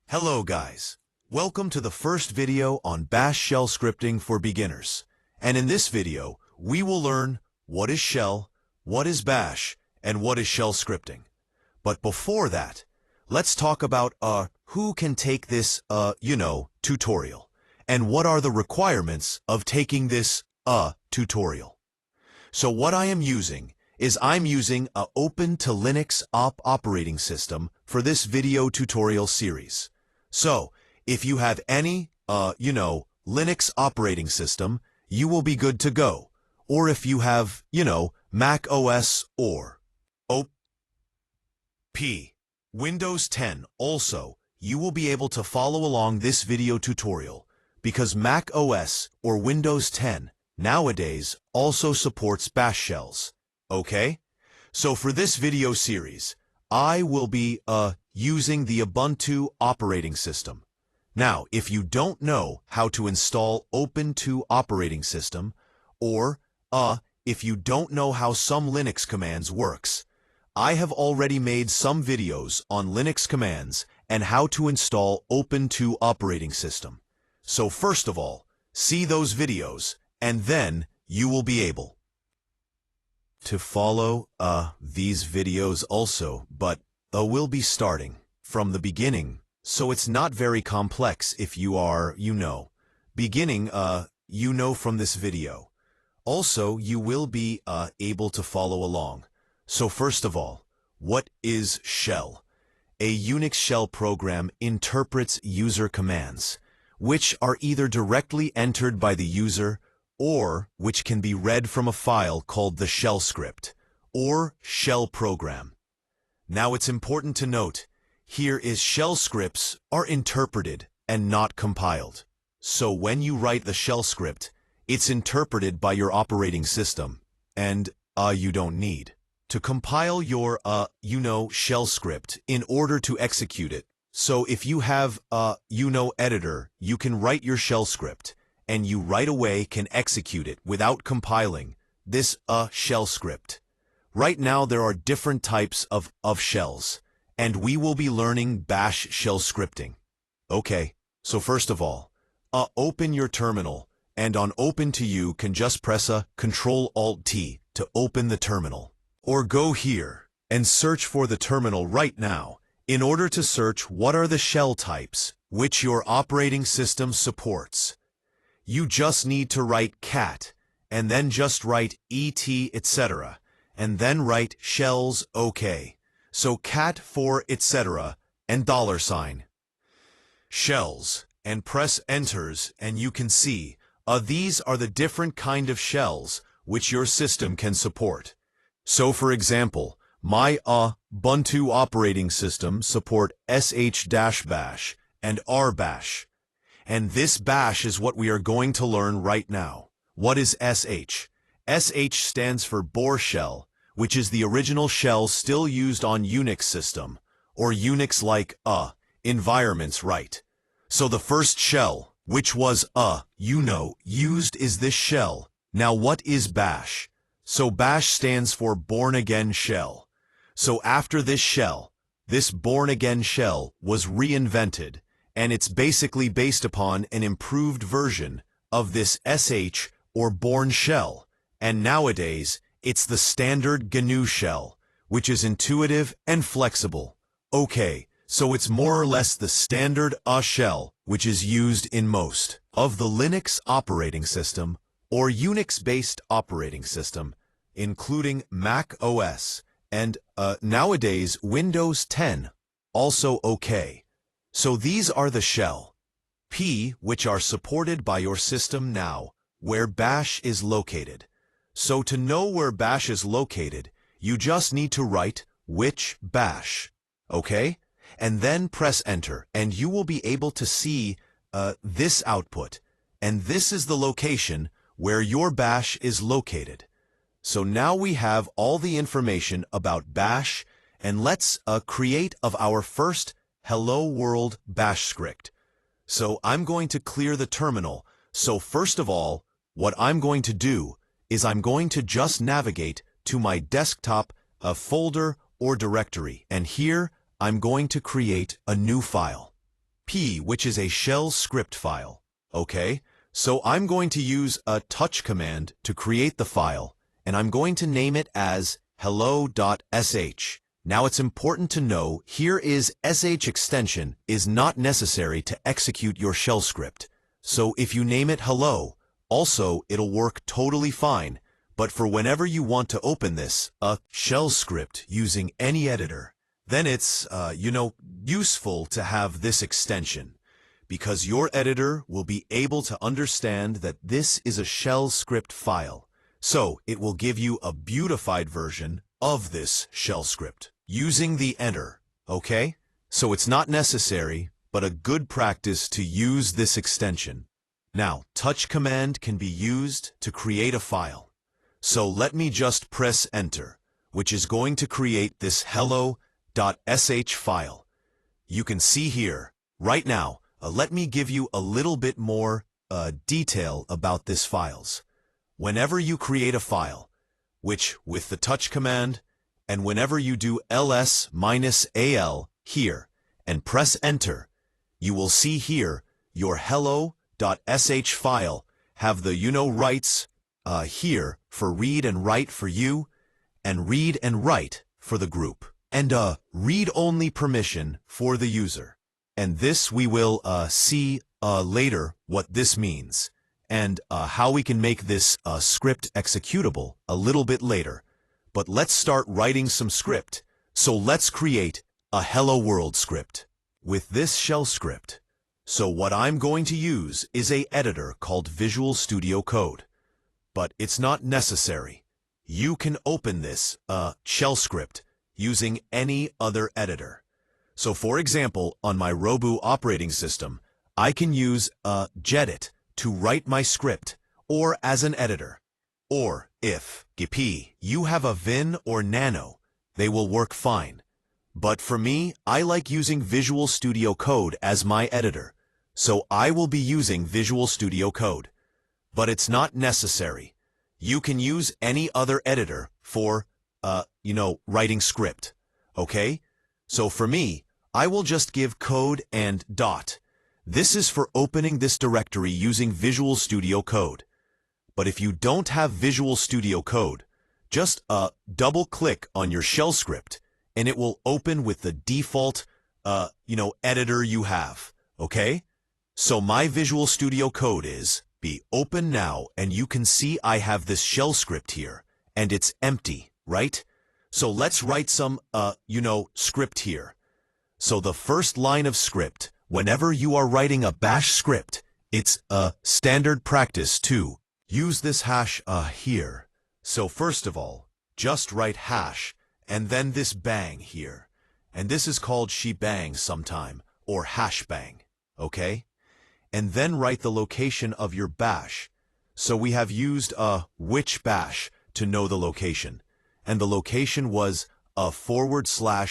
Hello guys. Welcome to the first video on Bash shell scripting for beginners. And in this video, we will learn what is shell, what is bash, and what is shell scripting. But before that, let's talk about who can take this tutorial, and what are the requirements of taking this tutorial. So what I am using is I'm using a Open to Linux operating system for this video tutorial series. So if you have any, Linux operating system, you will be good to go. Or if you have, Mac OS or Windows 10 also, you will be able to follow along this video tutorial because Mac OS or Windows 10 nowadays also supports bash shells. Okay? So for this video series, I will be using the Ubuntu operating system. Now, if you don't know how to install Ubuntu operating system, or if you don't know how some Linux commands works, I have already made some videos on Linux commands and how to install Ubuntu operating system. So first of all, see those videos, and then you will be able to follow these videos also, but we'll be starting from the beginning, so it's not very complex if you are, beginning, from this video. Also, you will be able to follow along. So first of all, what is shell? A Unix shell program interprets user commands, which are either directly entered by the user or which can be read from a file called the shell script, or shell program. Now it's important to note, here is shell scripts are interpreted and not compiled. So when you write the shell script, it's interpreted by your operating system, and you don't need to compile your, shell script in order to execute it. So if you have editor, you can write your shell script, and you right away can execute it without compiling this shell script. Right now there are different types of shells, and we will be learning bash shell scripting. Okay, so first of all, open your terminal, and on open to you can just press Ctrl-Alt-T to open the terminal. Or go here and search for the terminal right now in order to search what are the shell types which your operating system supports. You just need to write cat, and then just write et, etc., and then write shells, okay. So cat for etc., and $. Shells, and press enters, and you can see, these are the different kind of shells which your system can support. So for example, my Ubuntu operating system support sh-bash and rbash. And this bash is what we are going to learn right now. What is sh? Sh stands for Bohr shell, which is the original shell still used on Unix system, or Unix-like environments, right? So the first shell, which was used is this shell. Now what is bash? So bash stands for born-again shell. So after this shell, this born-again shell was reinvented, and it's basically based upon an improved version of this sh or born shell, and nowadays it's the standard GNU shell, which is intuitive and flexible. Okay, so it's more or less the standard shell, which is used in most of the Linux operating system or Unix-based operating system, including Mac OS and nowadays Windows 10, also okay. So these are the shell which are supported by your system now, where bash is located. So to know where bash is located, you just need to write which bash, okay? And then press enter, and you will be able to see this output. And this is the location where your bash is located. So now we have all the information about bash, and let's create of our first Hello World bash script. So I'm going to clear the terminal. So first of all, what I'm going to do is I'm going to just navigate to my desktop folder or directory, and here I'm going to create a new file. P, which is a shell script file. Okay, so I'm going to use a touch command to create the file, and I'm going to name it as hello.sh. Now it's important to know here is sh extension is not necessary to execute your shell script. So if you name it hello, also it'll work totally fine. But for whenever you want to open this, a shell script using any editor, then it's, useful to have this extension, because your editor will be able to understand that this is a shell script file. So it will give you a beautified version of this shell script using the enter, okay? So it's not necessary, but a good practice to use this extension. Now, touch command can be used to create a file. So let me just press enter, which is going to create this hello.sh file. You can see here, right now, let me give you a little bit more detail about this files. Whenever you create a file, which with the touch command, and whenever you do ls-al here and press enter, you will see here your hello.sh file have the rights here for read and write for you, and read and write for the group, and read-only permission for the user. And this we will see later what this means, and how we can make this script executable a little bit later. But let's start writing some script. So let's create a Hello World script with this shell script. So what I'm going to use is an editor called Visual Studio Code. But it's not necessary. You can open this shell script using any other editor. So for example, on my Robu operating system, I can use Gedit to write my script, or as an editor. Or if you have a Vin or Nano, they will work fine. But for me, I like using Visual Studio Code as my editor, so I will be using Visual Studio Code. But it's not necessary. You can use any other editor for, writing script, okay? So for me, I will just give code and dot. This is for opening this directory using Visual Studio Code. But if you don't have Visual Studio Code, just double-click on your shell script, and it will open with the default, editor you have, okay? So my Visual Studio Code is be open now, and you can see I have this shell script here, and it's empty, right? So let's write some, script here. So the first line of script, whenever you are writing a bash script, it's a standard practice to use this hash here. So first of all, just write hash, and then this bang here. And this is called shebang sometime, or hash bang, okay? And then write the location of your bash. So we have used which bash to know the location. And the location was a /bin/bash,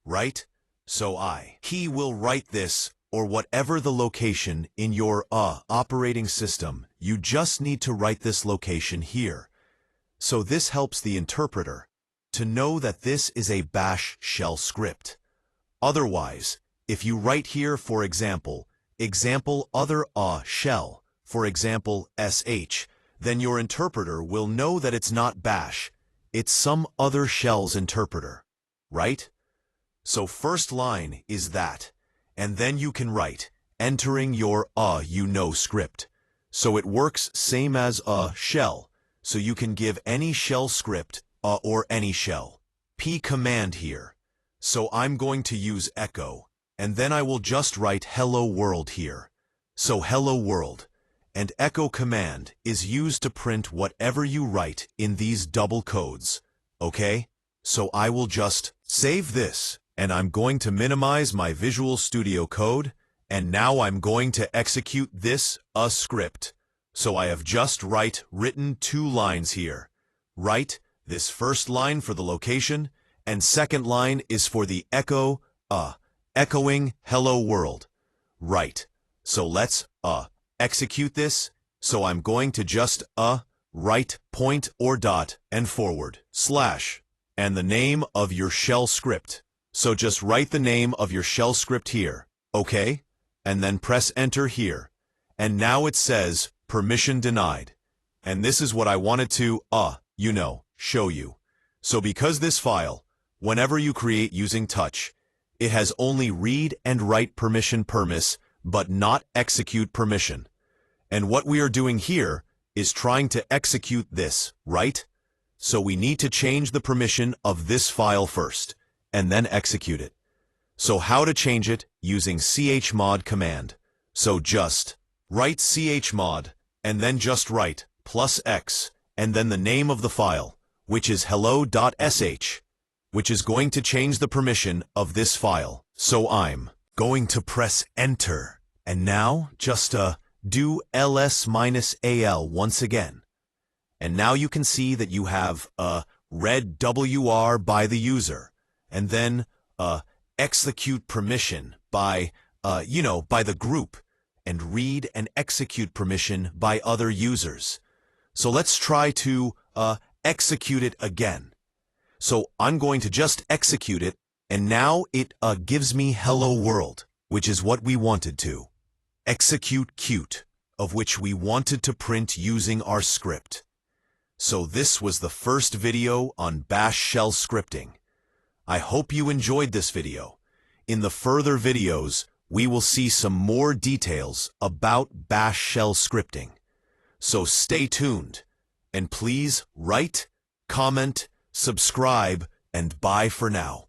right? So he will write this, or whatever the location in your operating system. You just need to write this location here. So this helps the interpreter to know that this is a bash shell script. Otherwise, if you write here, for example, other shell, for example, sh, then your interpreter will know that it's not bash, it's some other shell's interpreter, right? So first line is that, and then you can write, entering your script. So it works same as a shell, so you can give any shell script or any shell. P command here. So I'm going to use echo, and then I will just write hello world here. So hello world. And echo command is used to print whatever you write in these double codes, okay? So I will just save this, and I'm going to minimize my Visual Studio Code, and now I'm going to execute this script. So I have just written 2 lines here. Write this first line for the location, and second line is for the echo, echoing hello world. Right. So let's execute this. So I'm going to just write point or dot and forward slash. and the name of your shell script. So just write the name of your shell script here, okay? And then press enter here. And now it says permission denied. And this is what I wanted to, show you. So because this file, whenever you create using touch, it has only read and write permission permiss, but not execute permission. And what we are doing here is trying to execute this, right? So we need to change the permission of this file first, and then execute it. So how to change it? Using chmod command. So just write chmod, and then just write +x, and then the name of the file, which is hello.sh, which is going to change the permission of this file. So I'm going to press enter, and now just do ls-al once again. And now you can see that you have read WR by the user, and then execute permission by, by the group, and read and execute permission by other users. So let's try to execute it again. So I'm going to just execute it, and now it gives me hello world, which is what we wanted to. Execute cute, of which we wanted to print using our script. So this was the first video on Bash shell scripting. I hope you enjoyed this video. In the further videos, we will see some more details about Bash shell scripting. So stay tuned, and please write, comment, subscribe, and bye for now.